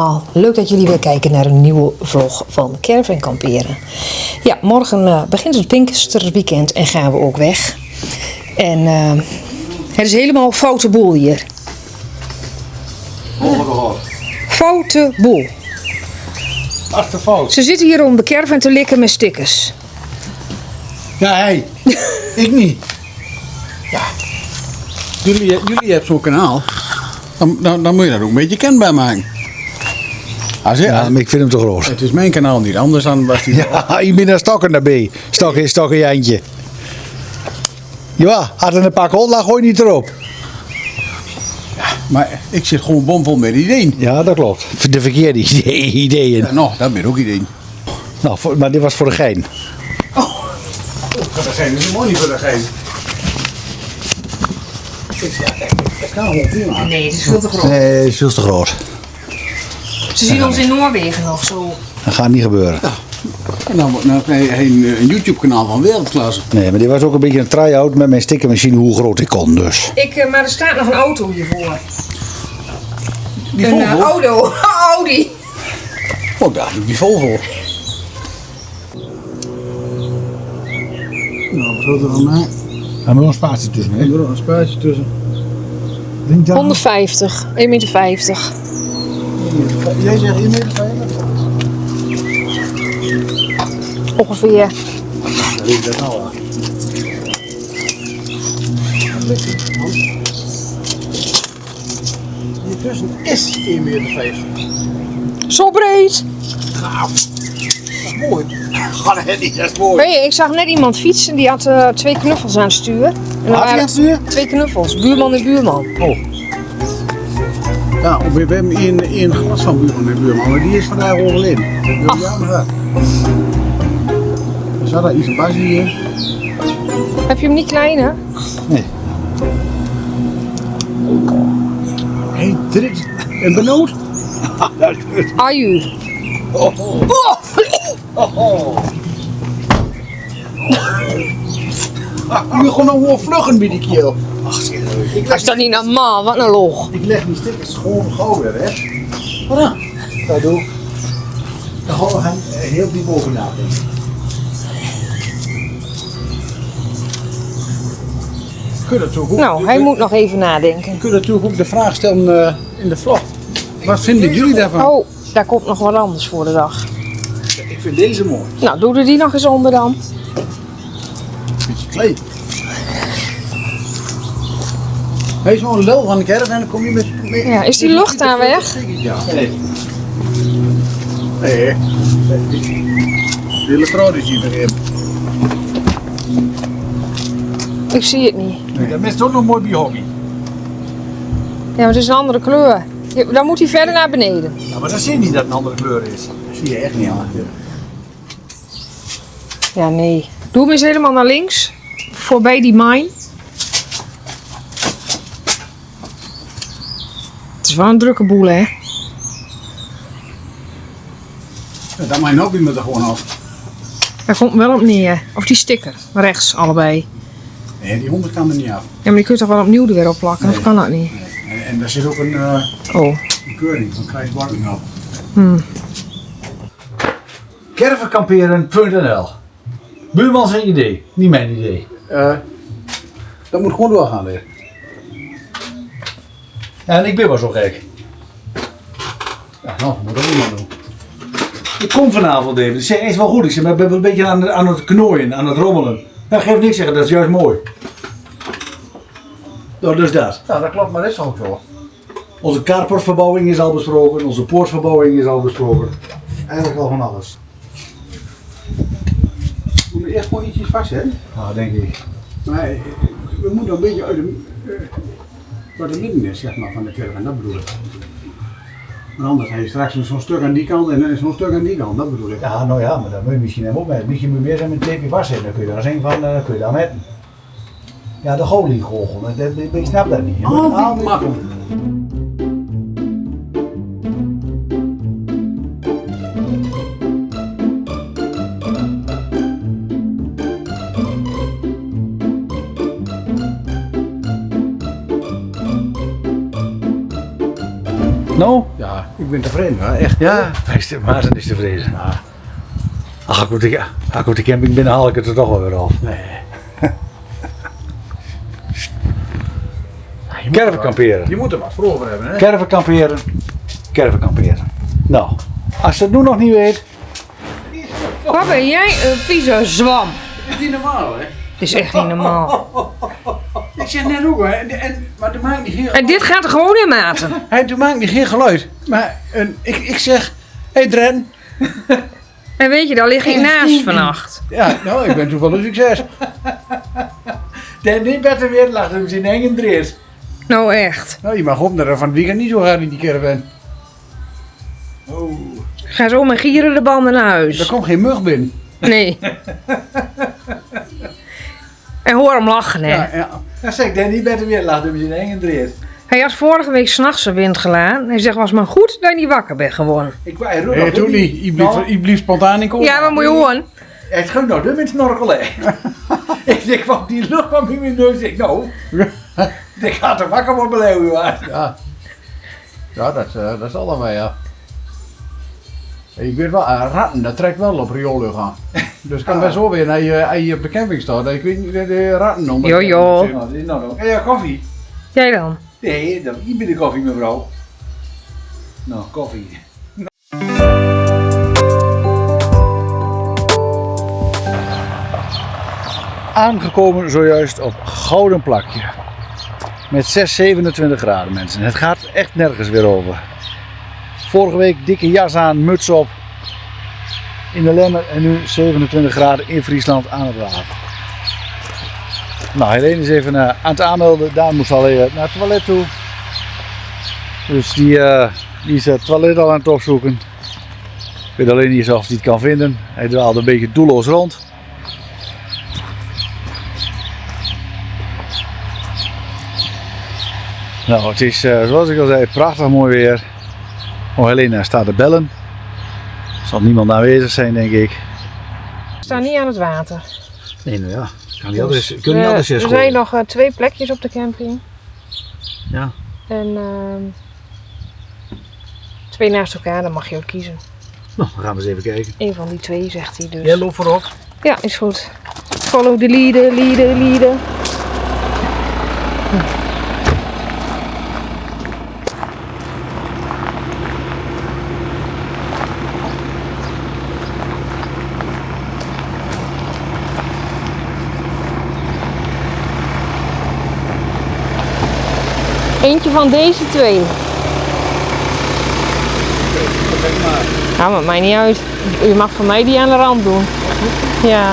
allemaal. Leuk dat jullie weer kijken naar een nieuwe vlog van Caravan Kamperen. Ja, morgen begint het Pinksterweekend en gaan we ook weg. En het is helemaal foute boel hier. Foute boel. Achterfout. Ze zitten hier om de caravan te likken met stickers. Ja, hey. Ik niet. Ja. Jullie hebben zo'n kanaal. Dan moet je dat ook een beetje kenbaar maken. Ja, maar ik vind hem te groot. Het is mijn kanaal niet, anders dan was die... Ja, ik ben daar stokken daarbij. Stokken Jantje. Ja, had er een pak hond, dan gooi je niet erop. Maar ik zit gewoon bomvol met ideeën. Ja, dat klopt. De verkeerde ideeën. Ja, nou, dat ben ook ideeën. Nou, maar dit was voor de gein. Voor de gein is mooi niet voor de gein. Dat kan gewoon prima. Nee, het is veel te groot. Nee, het is veel te groot. Ze zien ons in Noorwegen nog zo. Dat gaat niet gebeuren. En dan krijg je een YouTube-kanaal van wereldklasse. Nee, maar dit was ook een beetje een try-out met mijn stickermachine hoe groot ik kon dus. Maar er staat nog een auto hiervoor. Die Een Volvo? auto. Audi. Oh, daar doe ik die Volvo. Nou, wat wil er dan mee? Gaan we nog een spatie tussen, hè? Er nog een spaatje tussen. 150. 1,50 meter. Jij zegt 1,50 meter? Ongeveer. Dat weet ik dat nou al. Hier tussen is 1,50 meter. Zo breed. Gaaf. Dat is mooi. Ga dat niet, dat is mooi. Weet je, ik zag net iemand fietsen die had 2 knuffels aan het stuur. En er Had hij aan het stuur? 2 knuffels. Buurman en buurman. Oh. Ja, we hebben één glas van buurman en buurman, maar die is vandaag overleden. Dat wil je aan gehad. Er zat daar iets een basje hier. Heb je hem niet kleiner? Nee. Hé, dit en benoemd? Aju. Nu gewoon nog vluggen bij die keel. Dat is toch niet normaal? Wat een log. Ik leg die stickers gewoon gauw weer weg. Wat dan? Dat doe ik. Dan gaan we heel diep over nadenken. Kun je natuurlijk ook, Nou, hij moet nog even nadenken. Je kunt natuurlijk ook de vraag stellen in de vlog. Wat vinden jullie daarvan? Oh, daar komt nog wat anders voor de dag. Ik vind deze mooi. Nou, doe er die nog eens onder dan. Beetje klein. Hij is zo'n lul van de caravan en dan kom je met... Ja, is die lucht daar weg? Ja. Nee. Nee. De elektroden is hier weer in. Ik zie het niet. Nee, dat is ook nog mooi bij hobby. Ja, maar het is een andere kleur. Dan moet hij verder naar beneden. Ja, maar dat zie je niet dat het een andere kleur is. Dat zie je echt niet aan. Ja, nee. Doe hem eens helemaal naar links. Voorbij die mine. Het is wel een drukke boel, hè? Ja, dat mijn hobby me er gewoon af. Daar komt wel op neer. Of die sticker. Rechts, allebei. Nee, die 100 kan er niet af. Ja, maar die kun je toch wel opnieuw er weer op plakken? Of kan dat niet? En daar zit ook een Oh. keuring van Krijs Barking op. Caravankamperen.nl. Buurman zijn idee, niet mijn idee. Dat moet gewoon doorgaan weer. Ja, en ik ben wel zo gek. Ja, nou, moet dat iemand doen. Ik kom vanavond even. Het is echt wel goed. Ik ben wel een beetje aan het knooien, aan het rommelen. Ja, geef niks zeggen, dat is juist mooi. Nou, dus dat. Ja, dat klopt, maar dat is ook zo. Onze carportverbouwing is al besproken, onze poortverbouwing is al besproken. Eigenlijk al van alles. We moeten eerst gewoon ietsjes vast, hè? Ja, denk ik. Maar we moeten een beetje uit de midden is, zeg maar, van de caravan, dat bedoel ik. Want anders heb je straks zo'n stuk aan die kant en zo'n stuk aan die kant, dat bedoel ik. Ja, nou ja, maar dat moet je misschien hem opmerken. Misschien moet je meer zijn met een tapeje vastzetten. Dan kun je daar eens een van, kun je daar met. Ja, de goliegorgel, ik snap dat niet. Oh, makkelijk. Nou? Ja, ik ben tevreden, hè? Echt. Ja, Maarten is tevreden. Ja. Als ik op de camping ben, haal ik het er toch wel weer af. Nee. Caravan kamperen. Je moet er wat voor over hebben, hè? Caravan kamperen. Caravan kamperen. Nou, als je het nu nog niet weet. Wat ben jij een vieze zwam? Dat is niet normaal, hè? Het is echt niet normaal. Ik zeg net ook, hè? Maar er maakt niet geen En dit gaat er gewoon in, Maarten. Hij maakt niet geen geluid. Maar ik zeg, hé Dren. En weet je, daar lig ik naast vannacht. Ja, nou, ik ben toevallig een succes. De niet beter weer laten hem zien engen drees. Nou echt. Nou, je mag op dat er van het weekend niet zo gaat in die caravan. Oh, Ga zo met gieren de banden naar er huis. komt geen mug binnen. Nee. En hoor hem lachen, hè. Ja. Dan zeg ik, de niet beter weer laten hem zien engen drees. Hij had vorige week 's nachts een wind gelaan. Hij zegt, was maar goed dat je niet wakker bent geworden. Nee, toen niet. Je blieft spontaan in komen. Ja, wat moet je horen? Het ging nou met snorkelen. Ik denk, van die lucht kwam in mijn neus. Ik nou, ik ga er wakker worden beleeuwen. Ja, dat is allemaal, ja. Je weet wel, ratten, dat trekt wel op rioollucht aan. Dus het kan best wel weer als je op de camping staat. Ik weet niet, de ratten om. Jojo. Nou, dit is nou nog. Ja, koffie. Jij dan? Nee, hier ben de koffie, mevrouw. Nou, koffie. Aangekomen zojuist op Gouden Plakje. Met 27 graden, mensen. Het gaat echt nergens weer over. Vorige week dikke jas aan, muts op. In de Lemmer en nu 27 graden in Friesland aan het water. Nou, Helene is even aan het aanmelden. Daan moest al even naar het toilet toe. Dus die is het toilet al aan het opzoeken. Ik weet alleen niet of hij het kan vinden. Hij dwaalde een beetje doelloos rond. Nou, het is zoals ik al zei, prachtig mooi weer. Oh, Helena staat te bellen. Er zal niemand aanwezig zijn, denk ik. We staan niet aan het water. Nee, nou ja. Kan niet anders, kun niet anders Er zijn nog 2 plekjes op de camping. Ja. En 2 naast elkaar, dan mag je ook kiezen. Nou, dan gaan we eens even kijken. Eén van die 2, zegt hij dus. Jij loopt voorop. Ja, is goed. Follow the leader. Eentje van deze 2. Ja, maar mij niet uit. U mag van mij die aan de rand doen. Ja.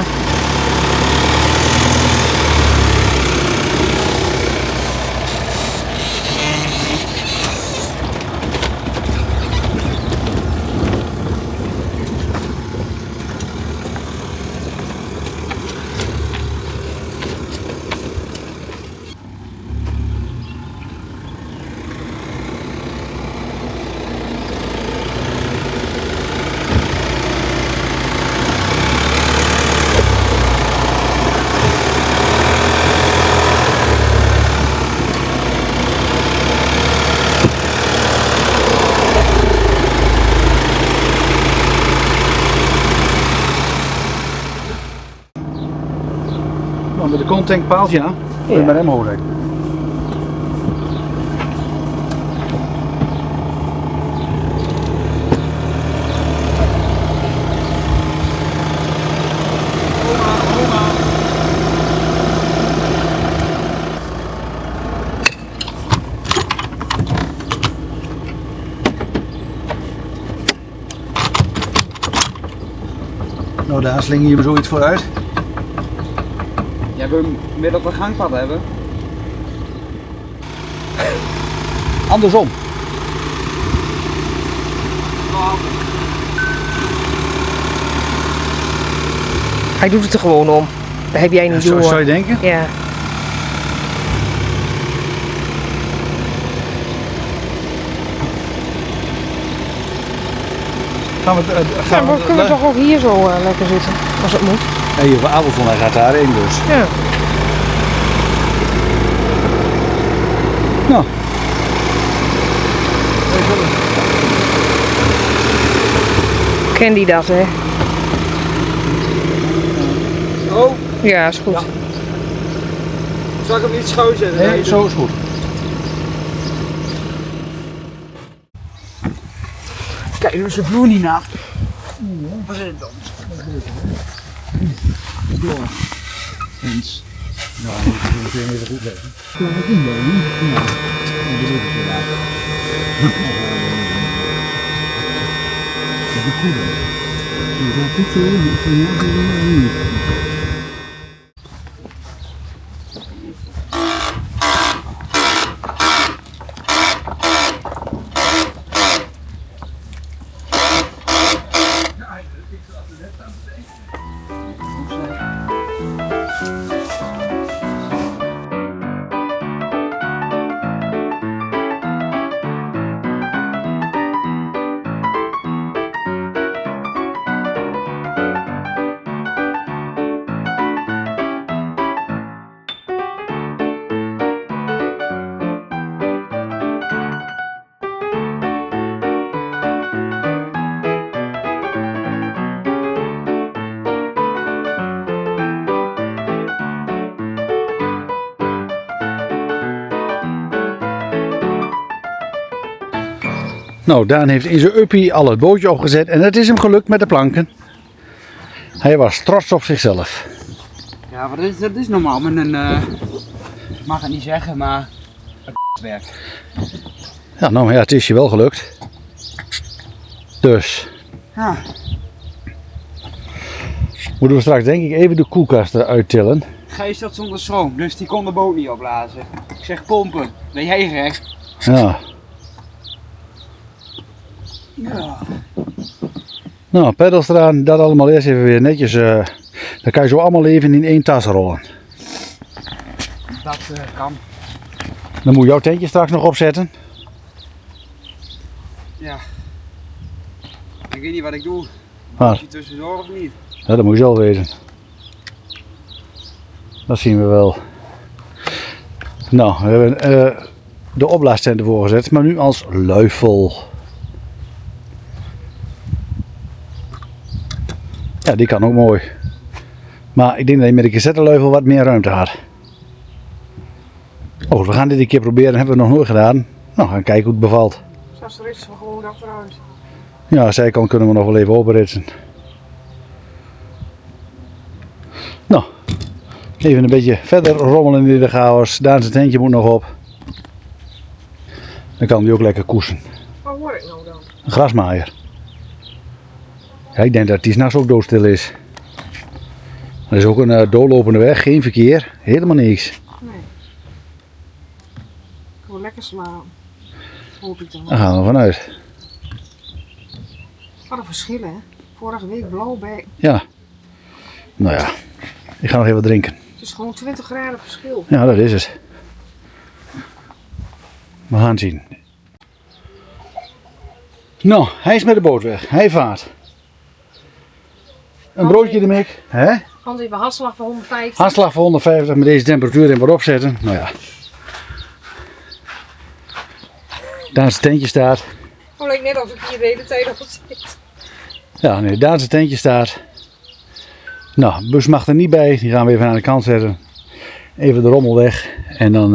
Nou, met de containpaaltje aan. Ja. Met hem horen. Nou, daar slingen je me zoiets vooruit. Jij wil weer dat we gangpad hebben? Andersom. Hij doet het er gewoon om. Dat heb jij niet door. Zou je denken? Ja. Gaan we, Ja, maar kunnen we toch ook hier zo lekker zitten, als het moet. Nee, van Abelson gaat daarheen dus. Ja. Nou. Ken die dat, hè? Oh, Ja, is goed. Ja. zal ik hem niet schoonzetten? Nee, zo is goed. Kijk, nu is de vloer niet nat. Wat is het dan? Eens. Ja, dat moet je even goed leggen. Ja, dat is wel. Ja, dat is het inderdaad. Dat is goed, hè? Je gaat goed zo in, ik vind het helemaal niet. Nou, Daan heeft in zijn uppie al het bootje opgezet en het is hem gelukt met de planken. Hij was trots op zichzelf. Ja, wat is, dat is normaal met een, ik mag het niet zeggen, maar het werk. Ja, nou ja, het is je wel gelukt. Dus, Ja, moeten we straks denk ik even de koelkast eruit tillen. Gijs zat zonder stroom, dus die kon de boot niet opblazen. Ik zeg pompen, ben jij gek? Ja. Ja. Nou, peddels eraan, dat allemaal eerst even weer netjes. Dan kan je zo allemaal even in één tas rollen. Dat kan. Dan moet je jouw tentje straks nog opzetten. Ja. Ik weet niet wat ik doe. Maar, Is je tussendoor of niet? ja, dat moet je zelf weten. Dat zien we wel. Nou, we hebben de opblaastent ervoor gezet, maar nu als luifel. Ja, die kan ook mooi. Maar ik denk dat je met de cassetteluifel wat meer ruimte had. Oh, we gaan dit een keer proberen, dat hebben we nog nooit gedaan. Nou, gaan kijken hoe het bevalt. Straks ritsen we gewoon achteruit. Ja, zijkant kunnen we nog wel even openritsen. Nou, even een beetje verder rommelen in de chaos. Daan zijn tentje moet nog op. Dan kan die ook lekker koersen. Wat hoor ik nou dan? Een grasmaaier. Ja, ik denk dat die 's nachts ook doodstil is. Er is ook een doorlopende weg, geen verkeer, helemaal niks. Nee. Ik wil lekker slaan. Hoop ik dan. Daar gaan we vanuit. Wat een verschil, hè? Vorige week blauw bij. Ja. Nou ja, ik ga nog even drinken. Het is gewoon 20 graden verschil. Ja, dat is het. We gaan zien. Nou, hij is met de boot weg. Hij vaart. Een broodje ermee. Hè? Hans even hartslag van 150. Hartslag van 150 met deze temperatuur en wat opzetten. Nou ja. Daar zijn tentje staat. Oh, lijkt net of ik hier de hele tijd op zit. Ja, nee, daar zijn tentje staat. Nou, de bus mag er niet bij. Die gaan we even aan de kant zetten. Even de rommel weg. En dan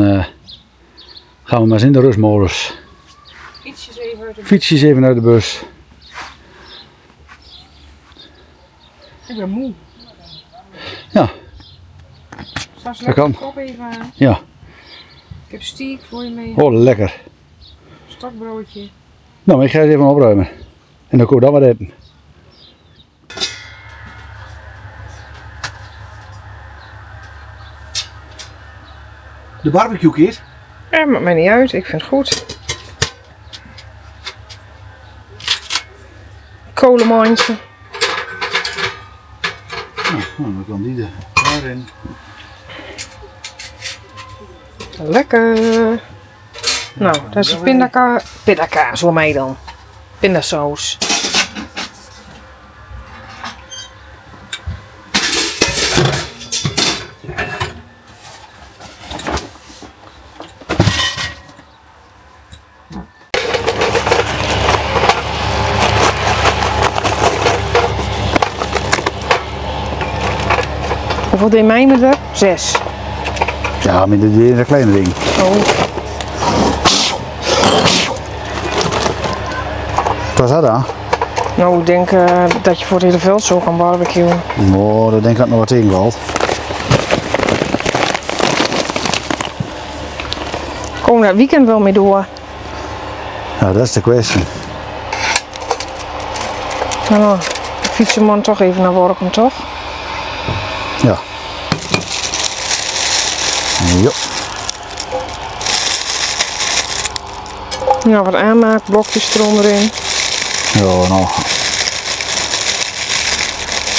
gaan we maar eens in de rustmodus. Ietsjes even uit de... Fietsjes even uit de bus. Ik ben moe. Ja, Straks dat lekker kan. de kop even aan. Ja. Ik heb stiek voor je mee. Oh, lekker. Stokbroodje. Nou, maar ik ga het even opruimen. En dan kom je dan maar eten. De barbecue kit. Ja, maakt mij niet uit. Ik vind het goed. Kolenmandje. Nou, dan kan die daarin. Lekker. Nou, dat is pindakaas voor mij dan. Pindasaus. Hoeveel deed mij met er? 6. Ja, met dit kleine ding. Oh. Wat was dat dan? Nou, ik denk dat je voor het hele veld zo kan barbecuen. Nou, daar denk ik dat nog wat ingevalt. Komen we dat weekend wel mee door? Ja, dat is de kwestie. Nou, fietsen man toch even naar Workum, toch? Ja. Jo. Nou, wat aanmaak, blokjes eronderin. Ja, nou.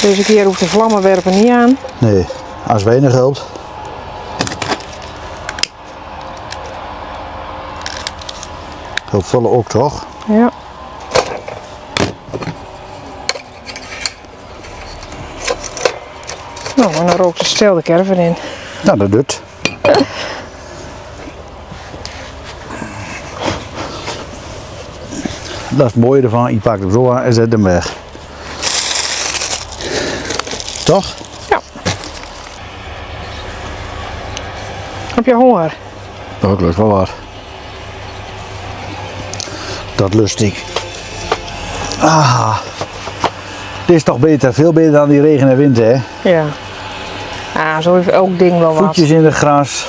Deze keer hoeft de vlammenwerper niet aan. Nee, als weinig helpt. Helpt vullen ook toch? Ja. Nou, en dan rookt de stel de caravan in. Nou, dat doet. Dat is het mooie ervan. Je pakt hem zo aan en zet hem weg. Toch? Ja. Heb je honger? Dat lust wel wat. Dat lust ik. Ah. Dit is toch beter, veel beter dan die regen en wind, hè? Ja. Ah, zo heeft elk ding wel wat. Voetjes in het gras.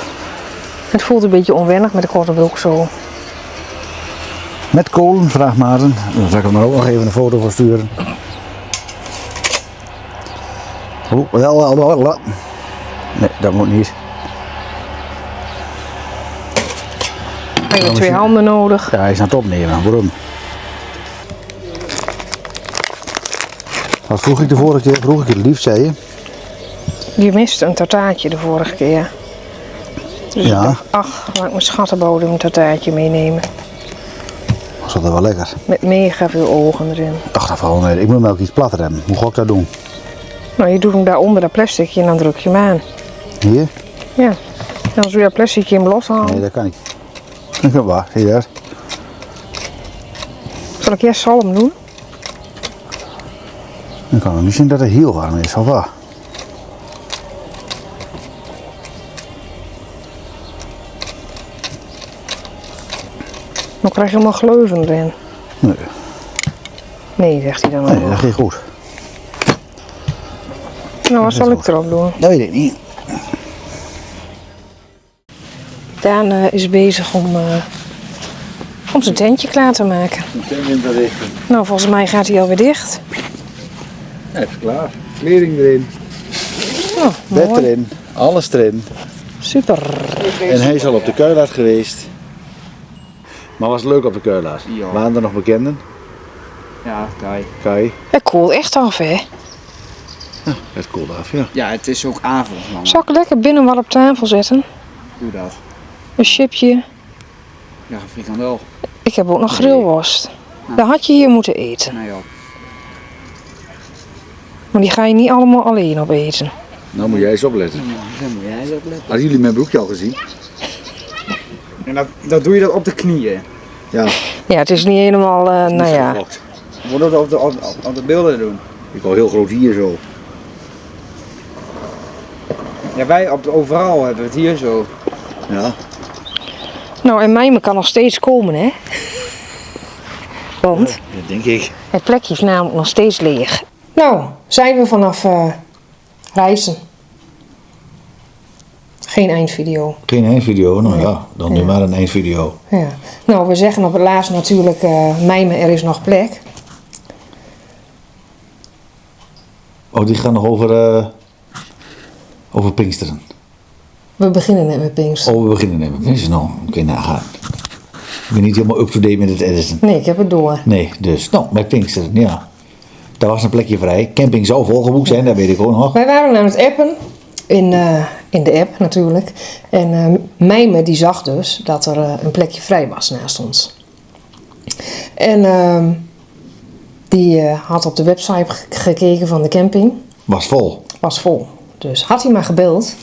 Het voelt een beetje onwennig met de korte broek zo. Met kolen, vraagt Maarten. Dan zal ik hem er ook nog even een foto van sturen. Wel. Nee, dat moet niet. Hij heeft 2 handen nodig. Ja, hij is aan het opnemen. Waarom? Wat vroeg ik de vorige keer? Vroeg ik het liefst, zei je? Je miste een tartaartje de vorige keer. Dus Ja. ik dacht, ach, laat ik mijn schattenbodem een tartaartje meenemen. Was dat wel lekker? Met mega veel ogen erin. Ach, dat valt wel mee. Ik moet hem ook iets platter hebben. Hoe ga ik dat doen? Nou, je doet hem daar onder dat plasticje en dan druk je hem aan. Hier? Ja. En dan zul je dat plasticje hem loshalen. Nee, dat kan niet. Ik heb waar. Hier. Zal ik eerst zalm doen? Ik kan nog niet zien dat het heel warm is, of wat? Dan krijg je helemaal gleuven erin. Nee, Nee, zegt hij dan ook. nee, dat ging goed. Nou, wat zal ik erop doen? Dat weet ik niet. Daan is bezig om zijn tentje klaar te maken. Nou, volgens mij gaat hij alweer dicht. Ja, het is klaar. Kleding erin, Oh, bed mooi. erin, alles erin. Super. En hij is al op de Kuilaat geweest. Maar was het leuk op de Kuilaat? Ja. Waren er nog bekenden? Ja, kijk. Kai? Het koelt echt af, hè? Het koelde af, ja. Ja, het is ook avond, man. Zal ik lekker binnen wat op tafel zetten? Doe dat. Een chipje. Ja, een frikandel. Ik heb ook nog grillworst. Dat had je hier moeten eten. Nee joh. Maar die ga je niet allemaal alleen opeten. Nou moet jij eens opletten. Dan moet jij eens opletten. Hadden jullie mijn broekje al gezien? En dat doe je dat op de knieën. Ja. Ja, het is niet helemaal, nou ja. Je moet dat op de beelden doen. Ik wou heel groot hier zo. Ja, wij overal hebben we het hier zo. Ja. Nou, en Mijmen kan nog steeds komen, hè? Want Dat denk ik. het plekje is namelijk nog steeds leeg. Nou, zijn we vanaf reizen. Geen eindvideo. Geen eindvideo, nou ja, dan nu maar een eindvideo. Ja. Nou, we zeggen op het laatst natuurlijk, Mijmen, er is nog plek. Oh, die gaan nog over Pinksteren. We beginnen net met Pinkster. Oh, we beginnen net met Pinksteren. Nou, oké, nagaan. Ik ben niet helemaal up-to-date met het editen. Nee, ik heb het door. Nee, dus, nou, met Pinksteren, ja. Daar was een plekje vrij. Camping zou volgeboekt zijn, dat weet ik ook nog. Wij waren aan het appen, in de app natuurlijk. En Mijmen die zag dus dat er een plekje vrij was naast ons. En die had op de website gekeken van de camping. Was vol. Was vol. Dus had hij maar gebeld,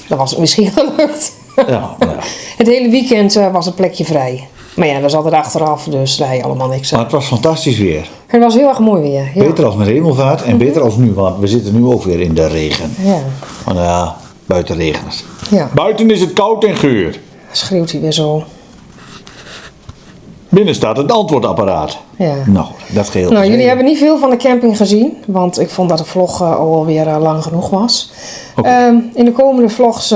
dan was het misschien gelukt. Ja, ja. Het hele weekend was het plekje vrij. Maar ja, we zaten er achteraf, dus daar je allemaal niks Maar aan. het was fantastisch weer. Het was heel erg mooi weer. Ja. Beter als met hemelvaart en beter als nu, want we zitten nu ook weer in de regen. Ja. Want ja, buiten regent het. Ja. Buiten is het koud en geur. Schreeuwt hij weer zo. Binnen staat het antwoordapparaat. Ja. Nou goed, dat geheel. Nou, jullie hebben niet veel van de camping gezien, want ik vond dat de vlog alweer lang genoeg was. Oké. In de komende vlogs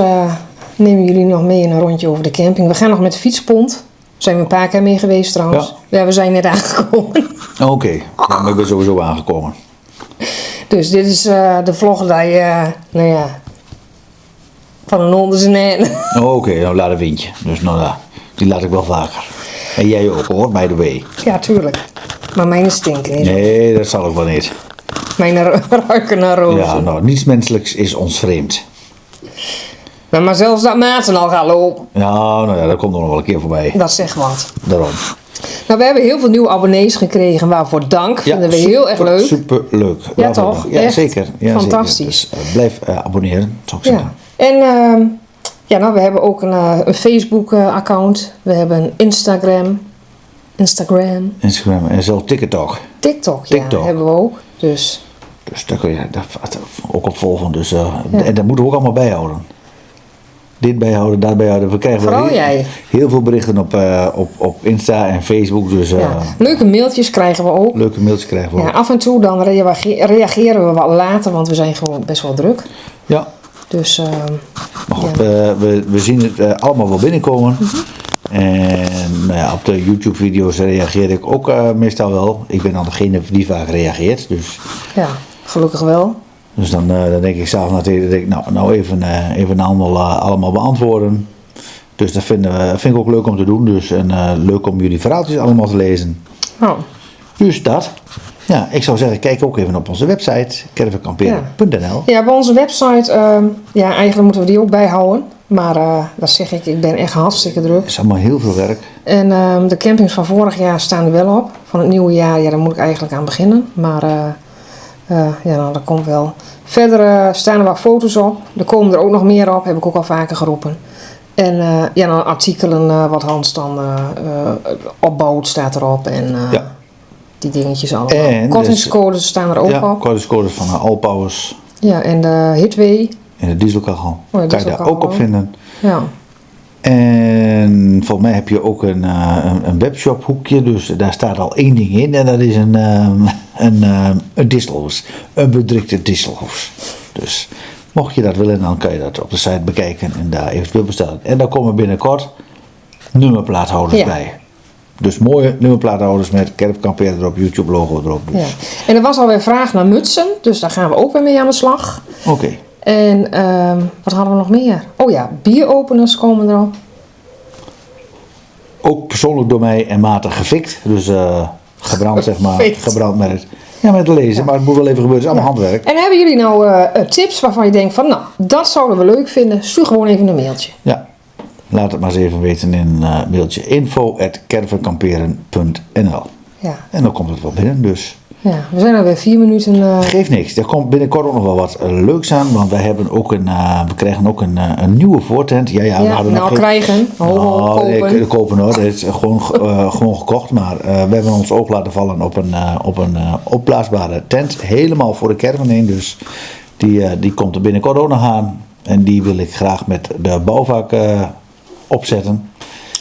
nemen jullie nog mee in een rondje over de camping. We gaan nog met de fietspont. Zijn we een paar keer mee geweest trouwens. Ja, we zijn net aangekomen. Oké, ja, maar ik ben sowieso aangekomen. Dus dit is de vlog dat je, nou ja, van een hond is een hen. Oké, nou laat een windje. Dus nou ja, die laat ik wel vaker. En jij ook hoor, by the way. Ja, tuurlijk. Maar mijn stinken niet. Nee, dat zal ik wel niet. Mijn ruiken naar rozen. Ja, nou, niets menselijks is ons vreemd. Maar zelfs dat Maarten al gaat lopen, Ja, nou ja, dat komt nog wel een keer voorbij. dat zegt wat. Daarom. Nou, we hebben heel veel nieuwe abonnees gekregen, waarvoor dank. Vinden we heel erg leuk. Super leuk. Ja, toch? Ja, Echt zeker. Ja, fantastisch. Zeker. Dus, blijf abonneren, zou ik zeggen. Ja. En ja, nou, we hebben ook een Facebook account. We hebben een Instagram. Instagram en zelfs TikTok. TikTok, TikTok. ja, hebben we ook. Dus Dus daar kun je dat ook op volgen. Dus, en dat moeten we ook allemaal bijhouden. Dit bijhouden, dat bijhouden. We krijgen Vooral wel jij. heel veel berichten op Insta en Facebook. Dus ja. Leuke mailtjes krijgen we ook. leuke mailtjes krijgen we Ja, ook. af en toe dan reageren we wat later, want we zijn gewoon best wel druk. Ja, Dus maar goed, ja. we zien het allemaal wel binnenkomen. En nou ja, op de YouTube video's reageer ik ook meestal wel. Ik ben dan degene die vaak reageert. Ja, gelukkig wel. Dus dan denk ik s'avonds na het eten, denk ik, nou even allemaal beantwoorden. Dus dat vind ik ook leuk om te doen. Dus, en leuk om jullie verhaaltjes allemaal te lezen. Oh, Dus dat. Ja, ik zou zeggen, kijk ook even op onze website, caravankamperen.nl. ja, bij onze website, ja, eigenlijk moeten we die ook bijhouden. Maar dat zeg ik ben echt hartstikke druk. Het is allemaal heel veel werk. En de campings van vorig jaar staan er wel op. Van het nieuwe jaar, ja, daar moet ik eigenlijk aan beginnen. Maar ja, nou, dat komt wel. Verder staan er wat foto's op. Er komen er ook nog meer op, heb ik ook al vaker geroepen. En ja, dan artikelen wat Hans dan opbouwt staat erop. En Ja. die dingetjes allemaal. En Kortingscodes staan er ook Ja, op. kortingscodes van Allpowers Ja, en de Hitway. en de dieselkachel. ja, Kan je daar dieselkachel ook op ook. vinden. Ja. En volgens mij heb je ook een webshop hoekje, dus daar staat al één ding in en dat is een distelhoes, een bedrukte distelhoes. Dus mocht je dat willen, dan kan je dat op de site bekijken en daar eventueel bestellen. En daar komen binnenkort nummerplaathouders Ja. bij. Dus mooie nummerplaathouders met Caravan Kamperen erop, YouTube logo erop. Dus. Ja. En er was alweer vraag naar mutsen, dus daar gaan we ook weer mee aan de slag. Oké. En wat hadden we nog meer? Oh ja, bieropeners komen erop. Ook persoonlijk door mij en Maarten gefikt, dus gebrand zeg maar, Gefikt. gebrand met het, ja, met het lezen, maar het moet wel even gebeuren, het is allemaal handwerk. En hebben jullie nou tips waarvan je denkt van, nou, dat zouden we leuk vinden? Stuur gewoon even een mailtje. Ja, laat het maar eens even weten in een mailtje info@caravankamperen.nl. Ja, En dan komt het wel binnen, dus ja. We zijn alweer 4 minuten. geeft niks. Er komt binnenkort ook nog wel wat leuks aan, want wij hebben ook we krijgen ook een nieuwe voortent. Ja, we ja, hadden nog nou geen... krijgen. Nee, Kopen. kopen hoor, dat is gewoon gekocht, maar we hebben ons oog laten vallen op een opblaasbare tent, helemaal voor de caravan heen, dus die komt er binnenkort ook nog aan en die wil ik graag met de bouwvak opzetten.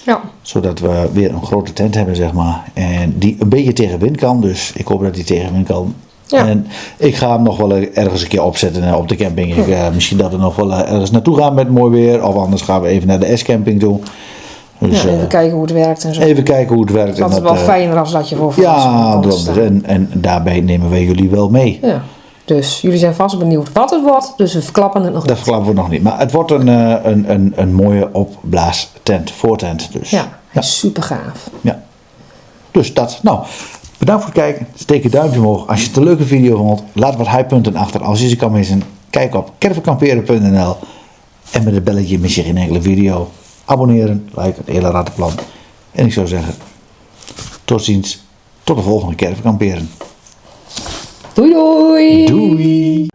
Ja. Zodat we weer een grote tent hebben, zeg maar. En die een beetje tegen wind kan. Dus ik hoop dat die tegen wind kan. Ja. En ik ga hem nog wel ergens een keer opzetten op de camping. Misschien dat we nog wel ergens naartoe gaan met mooi weer. Of anders gaan we even naar de S-camping toe. Dus, Ja, even kijken hoe het werkt en zo. even kijken hoe het werkt. Dat is en wel fijner als dat je voor Ja, komt te staan. en daarbij nemen wij jullie wel mee. Ja. Dus jullie zijn vast benieuwd wat het wordt. Dus we verklappen het nog Dat niet. verklappen we nog niet. Maar het wordt een mooie opblaastent, voortent. Dus. Ja, super gaaf. Ja. Dus dat. Nou, bedankt voor het kijken. Steek een duimpje omhoog. Als je het een leuke video vond, laat wat highpunten achter. Als je ze kan missen, kijk op caravankamperen.nl. En met het belletje mis je geen enkele video. Abonneren, like, het hele rattenplan. En ik zou zeggen, tot ziens. Tot de volgende Caravan Kamperen. Doei doei! Doei!